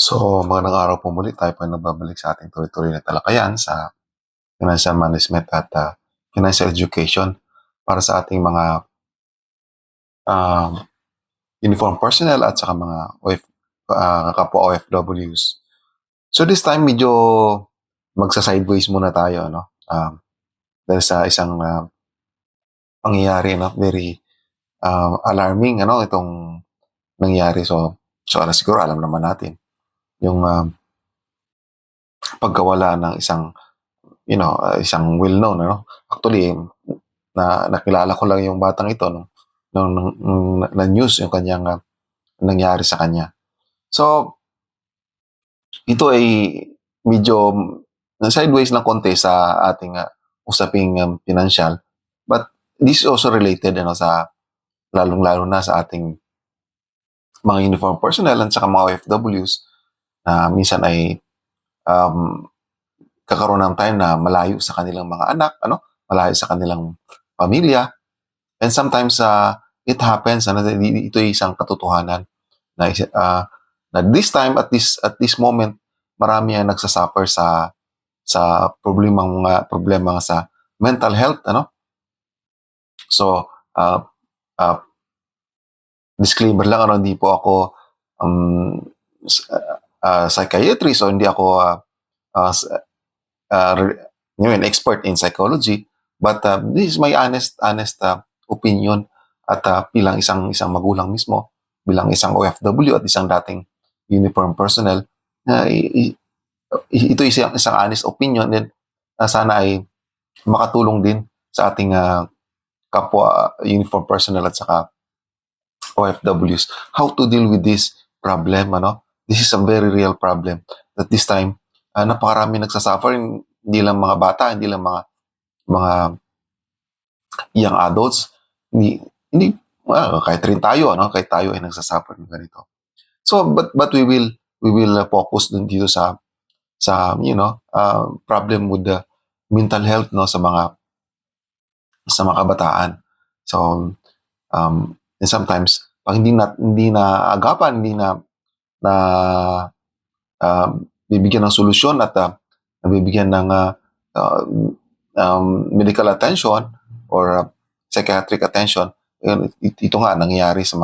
So, magandang araw po muli. Tayo po ay nagbabalik sa ating tuloy-tuloy na talakayan sa financial management at financial education para sa ating mga um, uniform personnel at saka mga kapwa OFWs. So this time, medyo magsa-sideways muna tayo, no? Dahil sa isang pangyayari, no? Very alarming, ano? Itong nangyari. So siguro alam naman natin yung pagkawala ng isang isang well-known, ano? Actually, nakilala ko lang yung batang ito nung na news yung kanyang nangyari sa kanya. So, ito ay medyo sideways ng konti sa ating usaping financial. But this is also related sa lalong-lalo na sa ating mga uniform personnel at saka mga OFWs na minsan ay kakaroon ng time na malayo sa kanilang mga anak, malayo sa kanilang pamilya. And sometimes it happens, ito ay isang katotohanan na this time at this moment marami ang nagsasuffer sa problema sa mental health, So disclaimer lang, hindi po ako psychiatrist, so hindi ako expert in psychology, but this is my honest opinion at bilang isang magulang mismo, bilang isang OFW at isang dating uniform personnel, ito isang honest opinion din, sana ay makatulong din sa ating kapwa uniform personnel at saka OFWs how to deal with this problem. This is a very real problem at this time. Napakarami nagsasuffer, hindi lang mga bata, hindi lang mga young adults, hindi kahit rin tayo, kahit tayo ay nagsasuffer ng ganito. So but we will focus dun dito sa problem with the mental health, sa mga kabataan. So and sometimes pag hindi na agapan, hindi na bibigyan ng solusyon at nabibigyan ng medical attention or psychiatric attention, ito nga nangyayari sa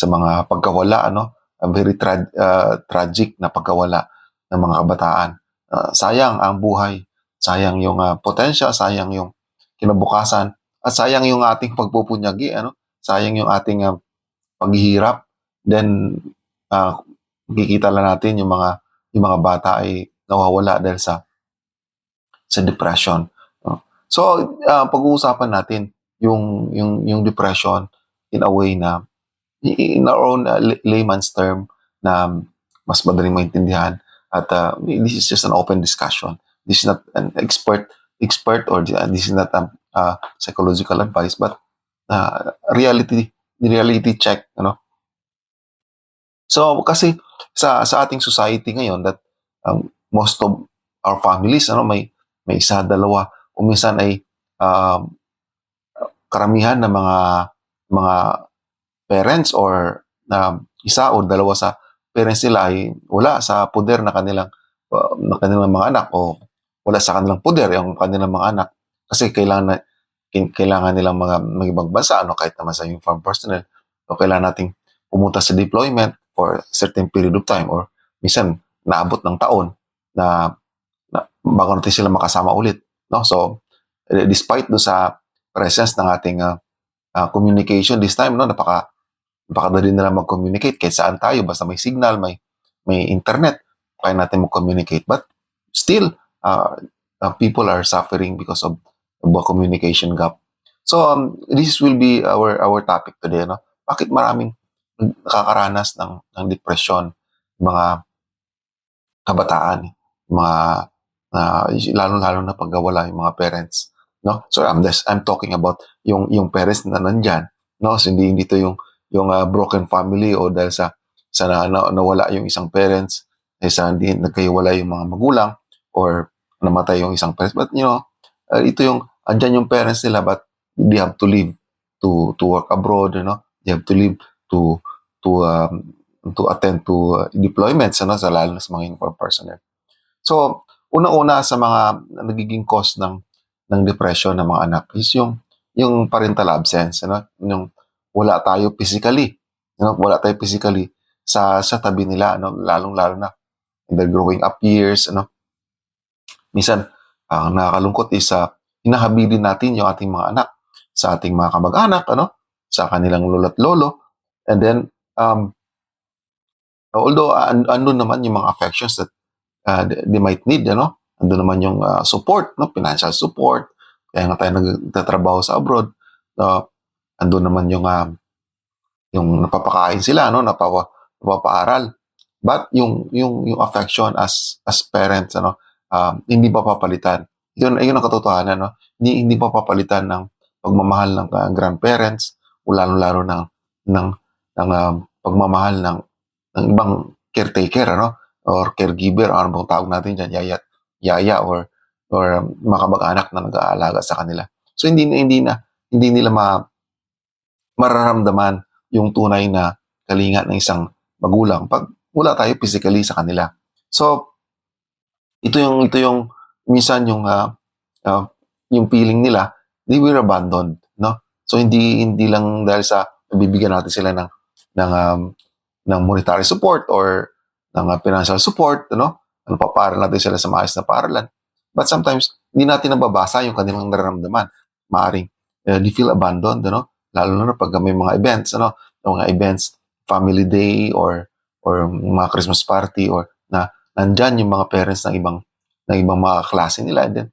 mga pagkawala, a very tragic na pagkawala ng mga kabataan. Sayang ang buhay, sayang yung potential, sayang yung kinabukasan, at sayang yung ating pagpupunyagi, sayang yung ating paghihirap. Then makikita lang natin yung mga bata ay nawawala dahil sa depression. So pag-uusapan natin yung depression in a way na in our own layman's term na mas madaling maintindihan, at this is just an open discussion. This is not an expert or this is not psychological advice, but reality check, So kasi sa ating society ngayon that most of our families, may isa, dalawa, o minsan ay karamihan ng mga parents or isa o dalawa sa parents nila ay wala sa poder na kanilang mga anak, o wala sa kanilang poder yung kanilang mga anak, kasi kailangan nilang mag-ibang bansa, kahit naman sa uniform personnel, o kailangan nating pumunta sa deployment for a certain period of time, or minsan naabot ng taon na bago natin sila makasama ulit, So despite do sa presence ng ating communication this time, napakadali nila mag-communicate kahit saan tayo, basta may signal, may internet, kaya natin mag-communicate. But still, people are suffering because of a communication gap. So this will be our topic today, Bakit maraming nakakaranas ng depression, mga kabataan, mga lalo na pagkawala yung mga parents, So I'm talking about yung parents na nandyan, So hindi ito yung broken family, o dahil sa nawala yung isang parents, sa hindi nagkahiwalay yung mga magulang, or namatay yung isang parents. But ito yung andyan yung parents nila, but they have to leave to work abroad, They have to leave to to attend to deployments, ano, sa lalo na sa mga uniform personnel. So, una-una sa mga nagiging cause ng depression ng mga anak is yung parental absence, ano, yung wala tayo physically, ano, wala tayo physically sa tabi nila, ano, lalong-lalo na in the growing up years, ano. Minsan, ang nakakalungkot is hinahabilin natin yung ating mga anak sa ating mga kamag-anak, ano, sa kanilang lolo't lolo. And then, although andun naman yung mga affections that they might need, ano, andun naman yung support, no, financial support, kaya nga tayo nagtatrabaho sa abroad, andun naman yung napapakain sila, no, napapaaral. But yung affection as parents, ano, hindi papapalitan. Yun ang katotohanan, no. Hindi papapalitan ng pagmamahal ng grandparents, o lalo-lalo ng pagmamahal ng ibang caretaker, ano, or caregiver, ano bang tawag natin diyan, yaya or mga kamag-anak na nag-aalaga sa kanila. So hindi nila mararamdaman yung tunay na kalinga ng isang magulang pag wala tayo physically sa kanila. So ito yung minsan yung feeling nila, they were abandoned, no? So hindi lang dahil sa bibigyan natin sila ng monetary support or ng financial support, ano? Papaaral natin sila sa maayos na paaralan. But sometimes hindi natin nababasa yung kanilang nararamdaman. Maaring they feel abandoned, ano? Lalo na pag may mga events, ano? Mga events, family day or mga Christmas party or na nandyan yung mga parents ng ibang mga klase nila, and then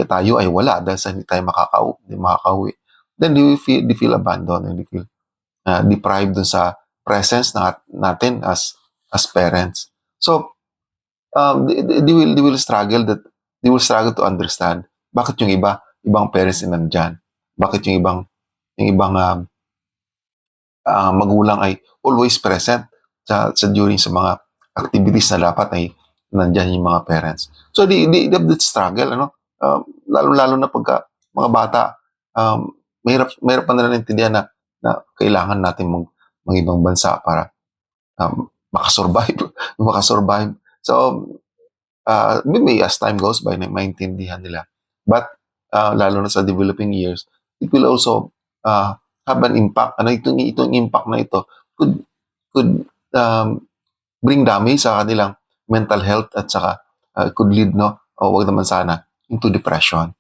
tayo ay wala dahil sa hindi tayo makakauwi. Then they feel abandoned and they feel deprived dun sa presence natin as parents. So they will struggle to understand bakit yung ibang parents na nandyan, bakit yung ibang magulang ay always present during sa mga activities na dapat ay nandyan yung mga parents. So they have that struggle, ano, lalo na pagka mga bata, mahirap pa nila naintindihan na kailangan natin mag-ibang bansa para makasurvive. makasurvive. So maybe as time goes by, maintindihan nila. But lalo na sa developing years, it will also have an impact. Ano, itong impact na ito could bring damage sa kanilang mental health at saka could lead, no, o wag naman sana, into depression.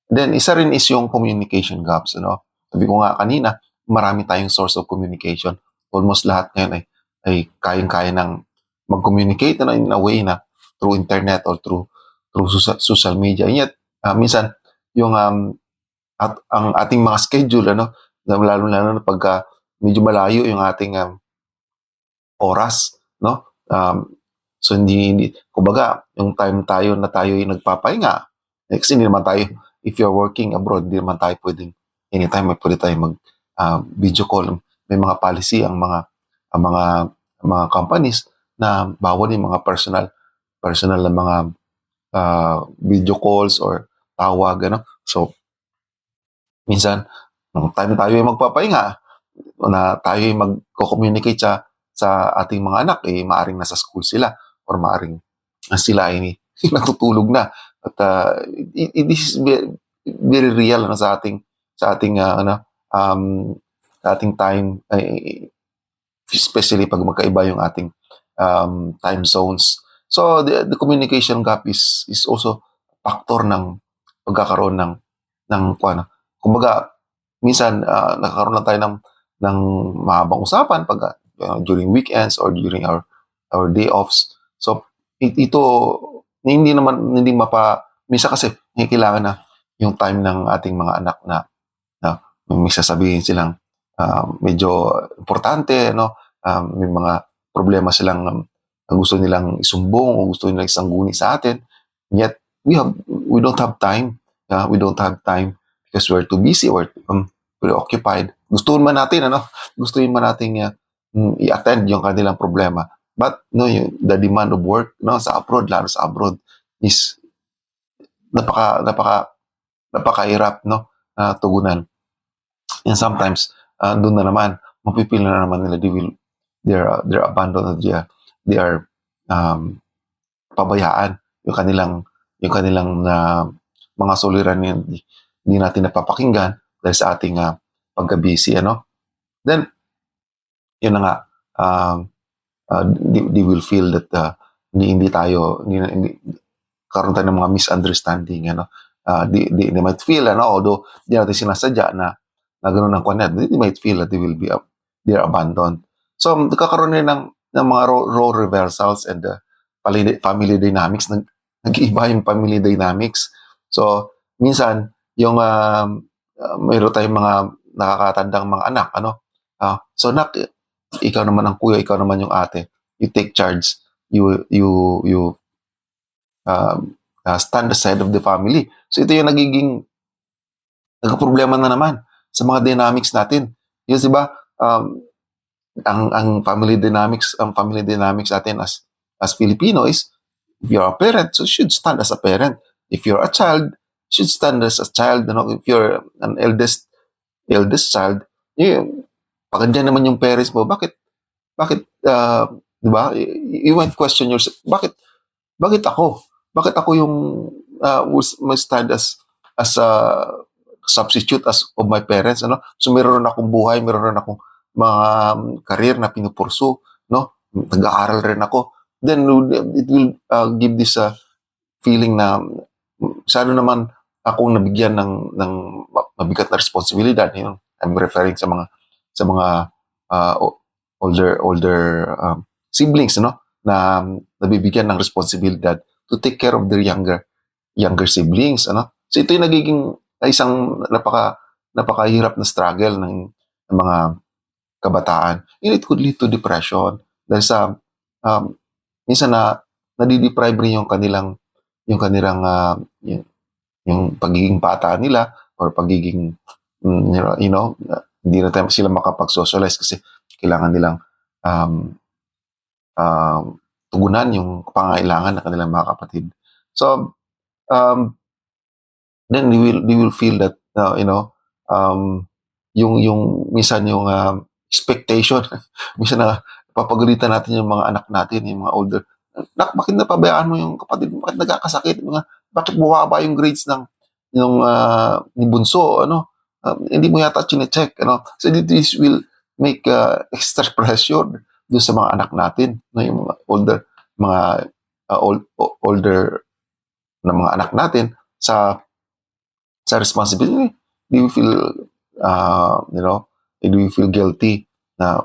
Then isa rin is yung communication gaps, ano. Sabi ko nga kanina, marami tayong source of communication. Almost lahat ngayon ay kayang-kaya ng mag-communicate, ano, in a way na through internet or through social media. And yet, minsan yung ang ating mga schedule, ano, lalo na pagka medyo malayo yung ating oras, no? So hindi kumbaga yung time na tayo ay nagpapahinga, kasi hindi naman tayo, if you're working abroad, hindi naman tayo pwedeng anytime pwede tayo mag video call. May mga policy ang mga companies na bawal yung mga personal na mga video calls or tawag, ano. So minsan nung time tayo ay magpapahinga, na tayo ay magko-communicate sa ating mga anak, maaring nasa school sila or maaring sila ay natutulog na. At this is very, very real, ano, sa ating sa ating time, especially pag magkaiba yung ating time zones. So the communication gap is also factor ng pagkakaroon ng kumbaga minsan nakakaroon lang tayo ng mahabang usapan pag during weekends or during our day offs. So ito hindi minsan kasi kailangan na yung time ng ating mga anak na may sasabihin silang medyo importante, no, may mga problema silang gusto nilang isumbong o gusto nilang isangguni sa atin. Yet we don't have time. We don't have time because we're too busy or preoccupied. Gusto man natin i-attend yung kanilang problema. But no, the demand of work, no, sa abroad, lalo sa abroad, is napakahirap, no, tugunan. And sometimes doon na naman mapipil na naman nila, they're abandoned, they are pabayaan yung kanilang mga suliranin, hindi natin napapakinggan dahil sa ating pagka-busy, ano. Then yun na nga, they will feel that hindi karoon tayo ng mga misunderstanding, ano. They might feel, ano, although di natin sinasadya na gano'n ang kanya, they might feel that they're abandoned. So nagkakaroon rin ng mga role reversals and family dynamics. Nag-iiba yung family dynamics. So minsan yung mayroon tayong mga nakakatandang mga anak, ano. So ikaw naman ang kuya, ikaw naman yung ate. You take charge. You stand aside of the family. So ito yung nagka-problema na naman sa mga dynamics natin. Yes, di ba? Ang family dynamics natin as Filipino is, if you're a parent, so you should stand as a parent. If you're a child, you should stand as a child. You know, if you're an eldest child, pag andyan naman yung parents mo, bakit di ba? You might question yourself, bakit ako? Bakit ako yung must stand as a substitute of my parents, ano? So meron akong buhay, meron akong mga career na pinupursu, no? Nag-aaral rin ako. Then it will give this feeling na sana naman akong nabigyan ng mabigat na responsibilidad. You know? I'm referring sa mga older siblings, no? Na nabibigyan ng responsibilidad to take care of their younger siblings, ano? So ito yung nagiging isang napakahirap na struggle ng mga kabataan. And it could lead to depression dahil sa minsan nadideprive rin yung kanilang yung pagiging bata nila or pagiging hindi na sila makapag-socialize kasi kailangan nilang tugunan yung pangailangan ng kanilang mga kapatid. So then they will feel that yung minsan yung expectation minsan na papagalitan natin yung mga anak natin, yung mga older. Bakit napabayaan mo yung kapatid mo? Bakit nagkakasakit? Bakit bumaba yung grades ni bunso, ano? Hindi mo yata chine-check, ano? So this will make extra pressure doon sa mga anak natin, no? Yung mga older na mga anak natin sa responsibility. Do you feel do you feel guilty na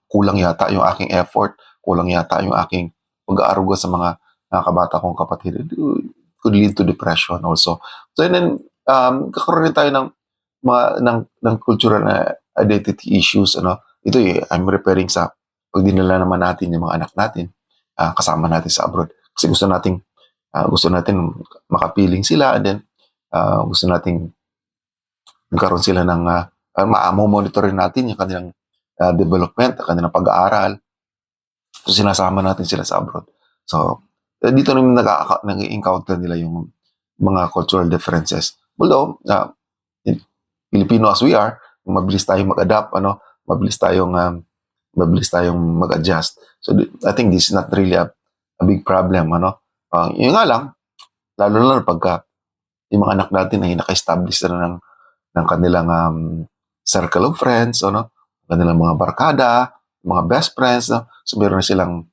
kulang yata yung aking effort, kulang yata yung aking pag-aaruga sa mga nakakabata kong kapatid? It could lead to depression also. So then kakaroon rin tayo ng cultural identity issues, ano. Ito I'm referring sa pag dinala naman natin yung mga anak natin kasama natin sa abroad kasi gusto natin makapiling sila, and then gusto nating magkaroon sila ng ma-monitorin natin yung kanilang development, kanilang pag-aaral. So sinasama natin sila sa abroad. So dito naman nag-encounter nila yung mga cultural differences. Although Filipino as we are, mabilis tayong mag-adapt, ano, mabilis tayong mag-adjust. So I think this is not really a big problem, ano. Yun nga lang, lalo na pagka yung mga anak natin ay naka-establish na ng kanilang circle of friends, ano, kanilang mga barkada, mga best friends, no? So meron na silang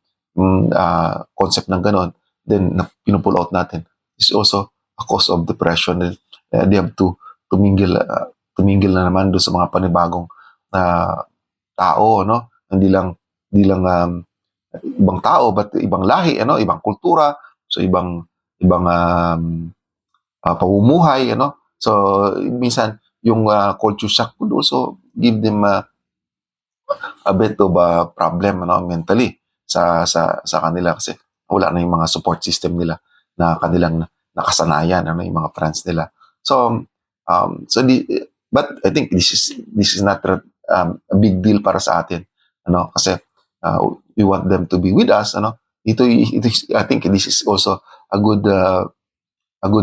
concept ng ganon, then pinupull out natin. This is also a cause of depression. They have to tumingil na naman doon sa mga panibagong tao, no? Hindi lang ibang tao, but ibang lahi, ano, ibang kultura, so ibang pamumuhay, ano. So minsan yung culture shock could also give them a bit of a problem, ano, mentally sa kanila kasi wala na yung mga support system nila na kanilang nakasanayan, ano, yung mga friends nila. So but I think this is not a big deal para sa atin, ano, kasi we want them to be with us, ano. Ito I think this is also a good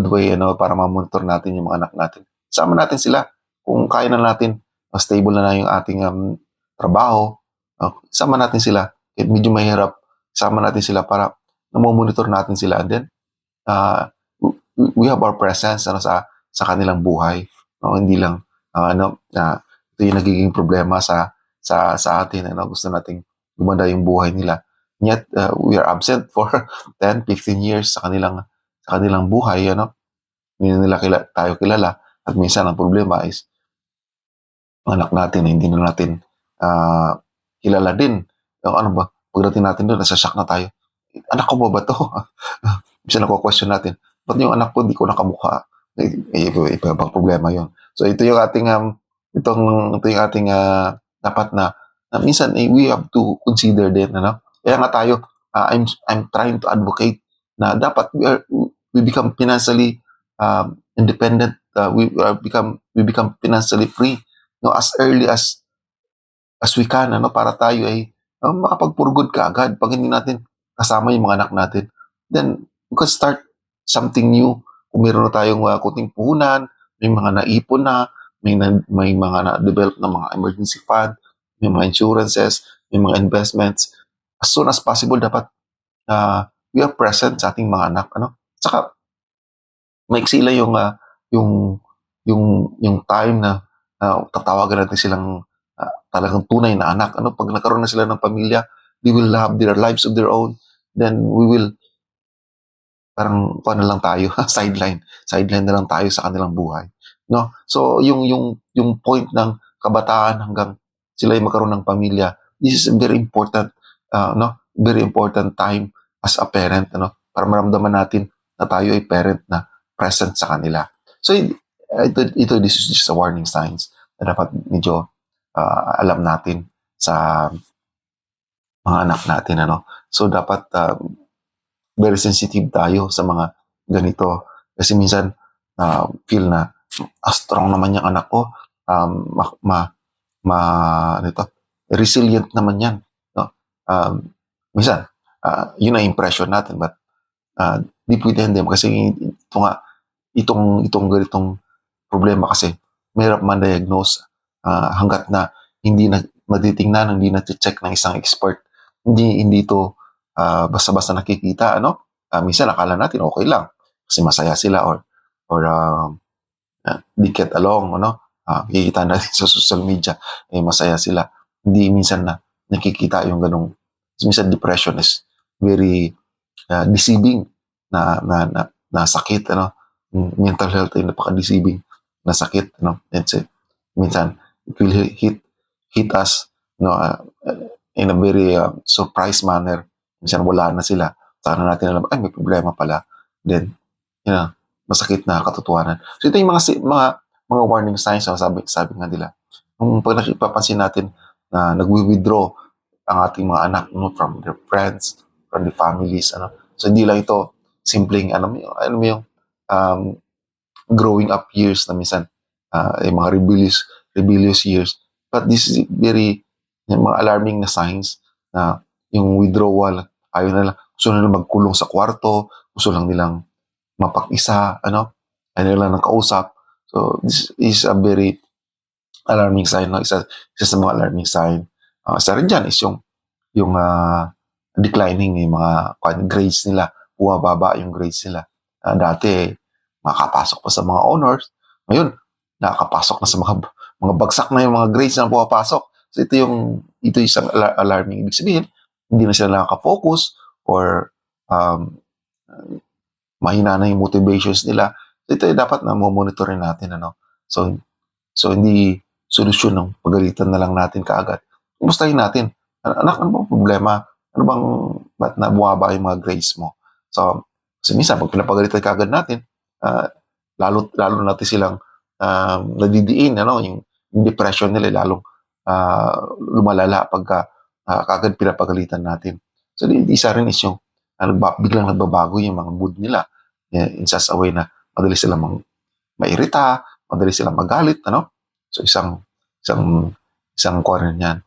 way, ano, para ma-monitor natin yung mga anak natin. Sama natin sila kung kaya na natin, stable na yung ating trabaho, Sama natin sila, kahit medyo mahirap, sama natin sila para namo-monitor natin sila, and then we have our presence sa kanilang buhay, no? Hindi lang ito yung nagiging problema sa atin, gusto nating gumanda yung buhay nila. Yet we are absent for 10, 15 years sa kanilang buhay, hindi nila tayo kilala, at minsan ang problema is anak natin, hindi na natin kilala din. Ano ba, pagdating natin doon, nasa-shock na tayo. Anak ko ba to? Minsan question natin, ba't yung anak ko di ko nakamukha? Iba problema yun. So ito yung ating ito yung ating dapat na minsan we have to consider din, kaya nga tayo, I'm trying to advocate na dapat we become financially independent, we become financially free, as early as we can, para tayo ay makapagpurgod ka agad pag hindi natin kasama yung mga anak natin. Then we can start something new. Kung meron na tayong kunting puhunan, may mga naipon na, may mga na-develop na mga emergency fund, may mga insurances, may mga investments, as soon as possible dapat we are present sa ating mga anak, Saka maiksi lang yung time na tatawagan natin silang talagang tunay na anak. Pag nagkaroon na sila ng pamilya, they will have their lives of their own. Then we will parang na lang tayo, sideline na lang tayo sa kanilang buhay, no? So yung point ng kabataan hanggang sila ay magkaroon ng pamilya, this is very important, very important time as a parent, para maramdaman natin na tayo ay parent na present sa kanila. So this is just a warning signs na dapat medyo alam natin sa mga anak natin, So dapat very sensitive tayo sa mga ganito. Kasi minsan, feel na, strong naman yung anak ko, resilient naman yan. No? Minsan, yun ang impression natin, but deep within them, kasi itong ganitong problema kasi, mahirap man-diagnose hanggat na hindi na matitingnan, hindi na check ng isang expert. Hindi ito basta-basta nakikita, minsan akala natin okay lang kasi masaya sila or they get along, kikita natin sa social media, masaya sila. Hindi minsan na nakikita yung ganong, minsan depression is very deceiving na sakit, mental health ay napaka-deceiving na sakit, minsan it will hit us, in a very surprise manner. Minsan wala na sila. Sana natin alam, may problema pala. Then, masakit na katotohanan. So ito yung mga warning signs, sabi nga nila. Pag nakipapansin natin na nagwi-withdraw ang ating mga anak, from their friends, from the families, So hindi lang ito simpleng, yung growing up years na minsan, yung mga rebellious years. But this is very, yung mga alarming na signs na yung withdrawal, ayaw na lang, gusto na lang magkulong sa kwarto, gusto lang nilang mapag-isa, ayaw lang ng kausap. So this is a very alarming sign, isa sa mga alarming sign. Isa rin dyan is yung declining yung mga grades nila, bumababa yung grades nila. Dati, makapasok pa sa mga honors, ngayon, nakakapasok na sa mga bagsak na yung mga grades na pumapasok. So ito yung isang alarming. Ibig sabihin, hindi na sila nakaka-focus or mahina na yung motivations nila. So ito dapat na monitorin natin, So hindi solusyon ng pagalitan na lang natin kaagad. Kumustahin natin. Anak, ano bang problema? Ba't na bumaba yung mga grades mo? So, kasi minsan, pag pinapagalitan kaagad natin, lalo natin silang nadidiin, yung depression nila, lalong lumalala pagka kaagad pinapagalitan natin. So, isa rin is yung biglang nagbabago yung mga mood nila in such a way na madali silang mairita, madali silang magalit, So, isang kuwan yan.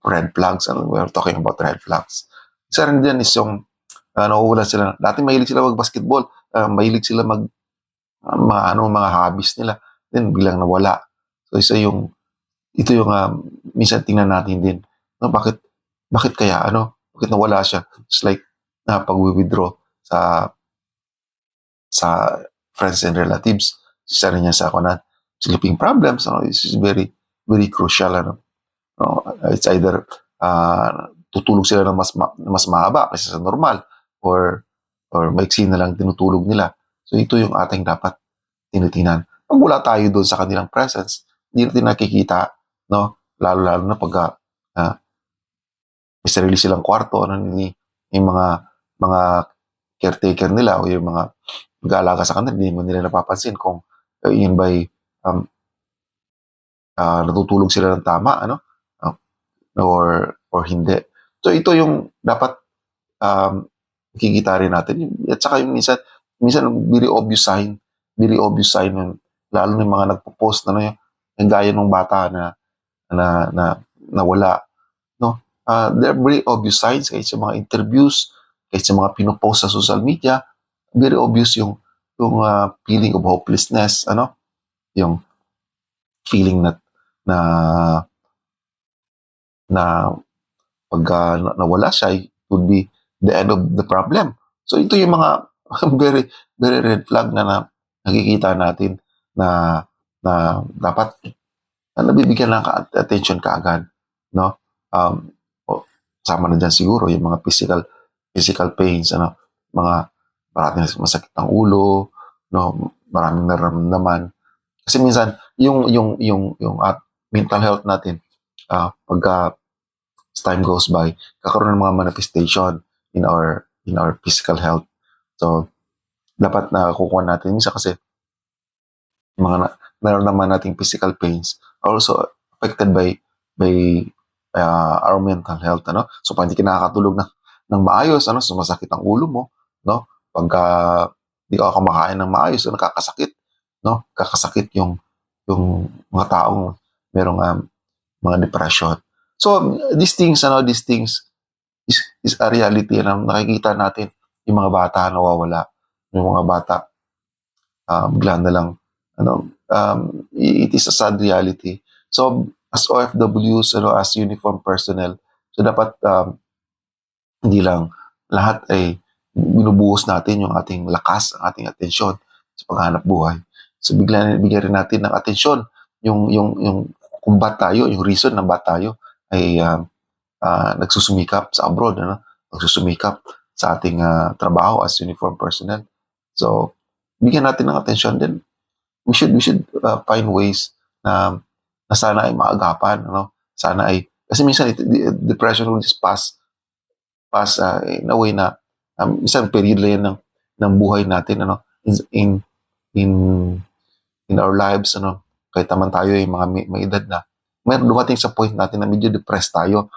Red flags, we're talking about red flags. Isa rin dyan is yung nauulan sila. Dati mahilig sila mag-basketball, mahilig sila mga hobbies nila, then biglang nawala. So ito yung minsan tingnan natin din no, bakit kaya, bakit nawala siya? It's like, pag-withdraw sa friends and relatives, isa rin yan sa sleeping problems, this is very, very crucial, no? It's either, tutulog sila ng mas mahaba kaysa sa normal, or maiksi na lang tinutulog nila. So ito yung ating dapat tinitinan. Pag wala tayo doon sa kanilang presence, hindi natin nakikita, no? Lalo na pag may sarili silang kwarto, yung mga caretaker nila o yung mga mag-aalaga sa kanila, hindi mo nila napapansin kung yun ba'y natutulog sila ng tama, or hindi. So ito yung dapat makikita rin natin. At saka yung minsan very obvious sign yun, lalo na yung mga nagpo-post na yung gaya ng bata na wala, no? There are very obvious signs kahit sa mga interviews, kahit sa mga pinopost sa social media, very obvious yung feeling of hopelessness, yung feeling na pag nawala siya, it would be the end of the problem. So ito yung mga very, very red flag na nakikita natin na dapat nabibigyan ng attention kaagad, no? Sama na dyan siguro yung mga physical pains, mga maraming masakit ng ulo, no? Maraming nararamdaman. Kasi minsan yung mental health natin, pagka as time goes by, kakaroon ng mga manifestation in our physical health. So dapat nakukuha natin minsan kasi mga nararamdaman nating physical pains are also affected by our mental health, So pag hindi ka nakakatulog ng maayos, sumasakit ang ulo mo, no? Pagka hindi ka kumakain ng maayos, nakakasakit, no? Kakasakit yung mga taong merong mga depression. So these things is a reality na nakikita natin. Yung mga bata nawawala, yung mga bata bigla na lang, it is a sad reality. So as OFWs, as uniform personnel, so dapat hindi lang lahat ay binubuhos natin yung ating lakas, ang ating atensyon sa paghanap buhay. So bigyan rin natin ng atensyon yung kung ba't tayo, yung reason na ba't tayo ay nagsusumikap sa abroad, nagsusumikap sa ating trabaho as uniform personnel. So bigyan natin ng atensyon, then we should find ways na sana ay maagapan, sana ay, kasi minsan depression will just pass in a way na isang period lang ng buhay natin, in our lives, kahit naman tayo ay mga may edad na, mayroon dumating sa point natin na medyo depressed tayo.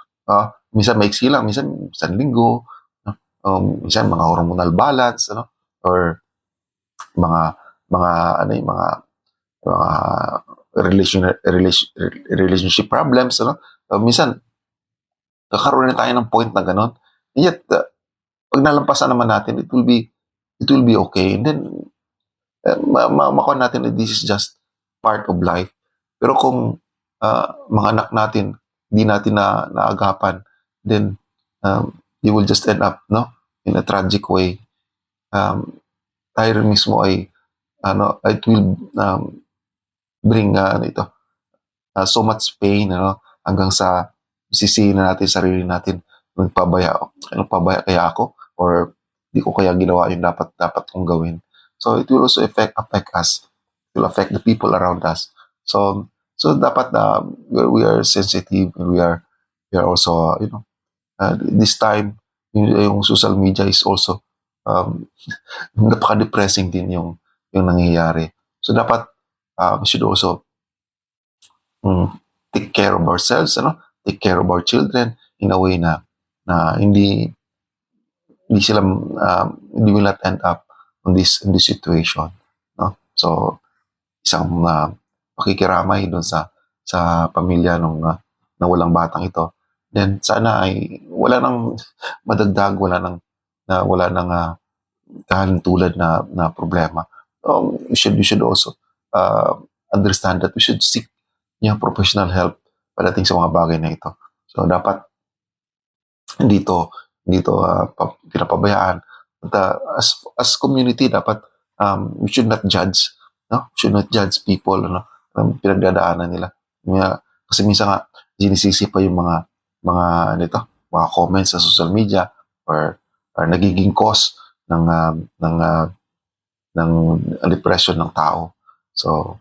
Minsan maiksi lang, minsan isang linggo, minsan mga hormonal balance, or mga relationship problems, minsan kakaroon na tayo ng point na gano'n. And yet, pag nalampasan naman natin, it will be okay. And then, makuha natin that this is just part of life. Pero kung mga anak natin, hindi natin naagapan, then they will just end up, in a tragic way. Tayo mismo ay, it will bring so much pain, hanggang sa sisihin na natin sarili natin, nagpabaya kaya ako, or di ko kaya ginawa yung dapat kong gawin. So it will also affect us. It will affect the people around us. So dapat we are sensitive, and we are also, this time yung social media is also napaka-depressing din yung nangyayari. So dapat we should also take care of ourselves, take care of our children in a way na hindi sila hindi will not end up in this situation, So isang pakikiramay doon sa pamilya nung walang batang ito. Then sana ay wala nang madagdag, wala nang kahalintulad na problema. We should also understand that we should seek professional help pagdating sa mga bagay na ito. So dapat hindi to pinapabayaan. At as community dapat we should not judge, no? We should not judge people, ano, pinagdadaanan nila. Kasi minsan nga sinisisi pa yung mga comments sa social media or nagiging cause ng depression ng tao. So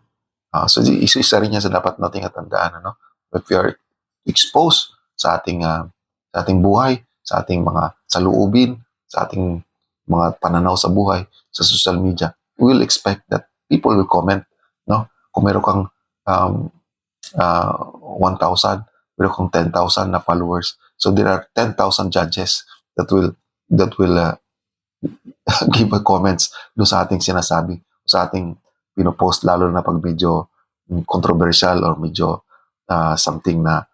isa rin yan sa dapat nating atandaan, ano? If we are exposed sa ating buhay, sa ating mga saluubin, sa ating mga pananaw sa buhay, sa social media, we will expect that people will comment, no? Kung meron kang 1,000, meron kang 10,000 na followers, so there are 10,000 judges that will give comments do sa ating sinasabi, sa ating pinopost, lalo na pag medyo controversial or medyo something na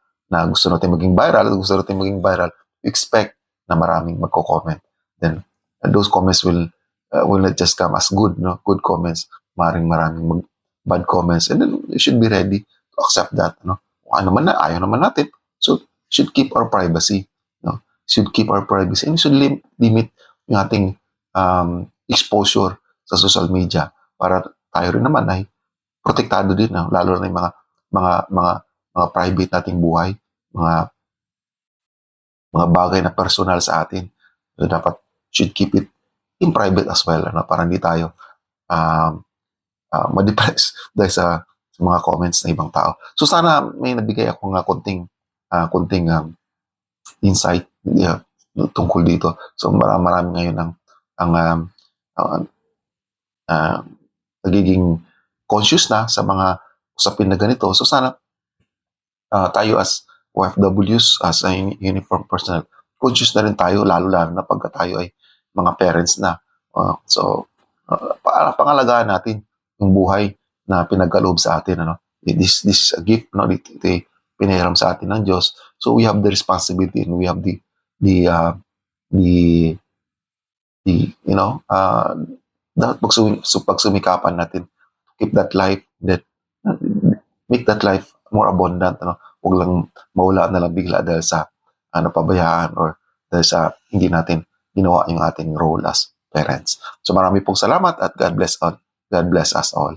gusto natin maging viral, expect na maraming magko-comment. Then those comments will not just come as good comments, maraming bad comments, and then you should be ready to accept that, no? Ano man na ayaw naman natin, so should keep our privacy, no? Should keep our privacy and should limit yung ating exposure sa social media para tayo rin naman ay protektado din, no? Lalo na yung mga private nating buhay, mga bagay na personal sa atin. So dapat should keep it in private as well, ano, para hindi tayo ma-depress dahil sa mga comments ng ibang tao. So sana may nabigay ako nga konting insight tungkol dito. So marami ngayon ang nagiging conscious na sa mga usapin na ganito. So sana tayo as OFWs, as a uniform personnel, conscious na rin tayo, lalo na pagka tayo ay mga parents na. Pangalagaan natin yung buhay na pinagkaloob sa atin, ano? This is a gift, no? Ito pinahiram sa atin ng Diyos. So we have the responsibility and we have the dapat pagsumikapan natin to keep that life, make that life more abundant, ano? Huwag lang mawala na lang bigla dahil sa pabayaan or dahil sa hindi natin ginawa yung ating role as parents. So marami pong salamat at God bless us all.